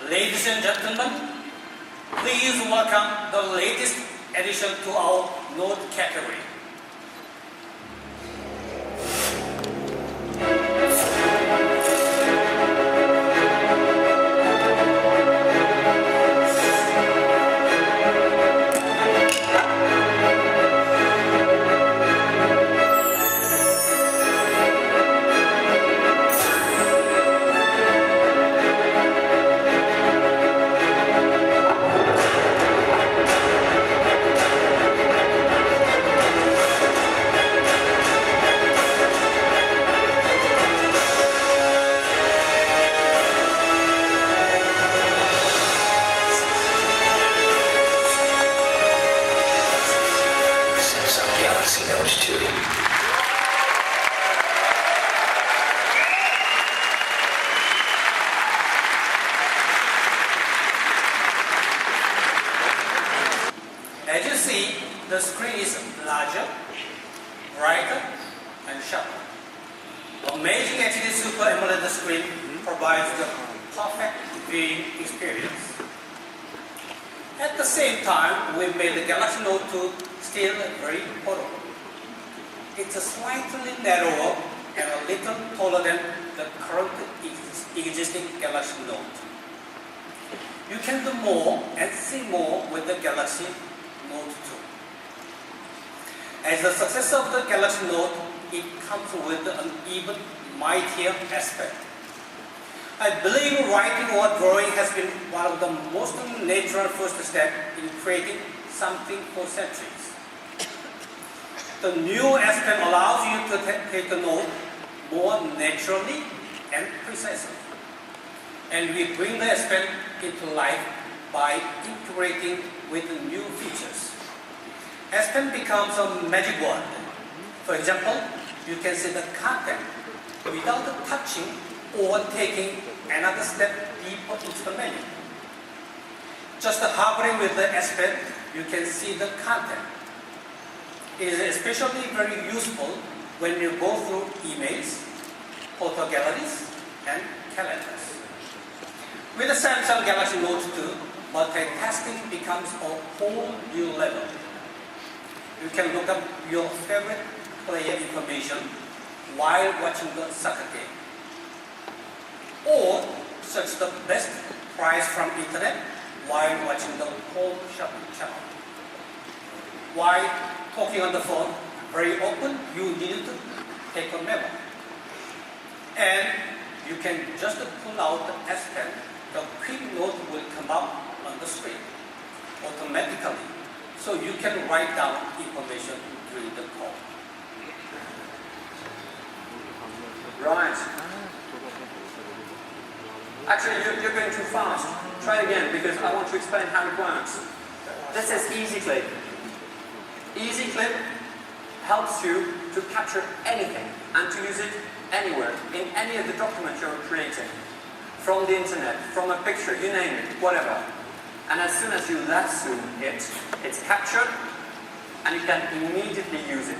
Ladies and gentlemen, please welcome the latest addition to our note category. As you see, the screen is larger, brighter, and sharper. Amazing HD Super AMOLED screen provides the perfect viewing experience. At the same time, we made the Galaxy Note 2 still very portable. It's slightly narrower and a little taller than the current existing Galaxy Note. You can do more and see more with the Galaxy Note 2. As the successor of the Galaxy Note, it comes with an even mightier aspect. I believe writing or drawing has been one of the most natural first steps in creating something for centuries. The new S Pen allows you to take a note more naturally and precisely. And we bring the S Pen into life by integrating with new features. S Pen becomes a magic wand. For example, you can see the content without touching or taking another step deeper into the menu. Just hovering with the S Pen, you can see the content. It is especially very useful when you go through emails, photo galleries, and calendars. With the Samsung Galaxy Note 2, multitasking becomes a whole new level. You can look up your favorite player information while watching the soccer game. Or search the best price from internet while watching the home shopping channel. While talking on the phone, very often you need to take a memo. And you can just pull out the S Pen, the quick note will come up on the screen automatically, so you can write down information during the call. Right. Actually, you're going too fast. Try it again, because I want to explain how it works. This is Easy Clip. Easy Clip helps you to capture anything and to use it anywhere, in any of the documents you're creating. From the internet, from a picture, you name it, whatever. And as soon as you lasso it, it's captured and you can immediately use it.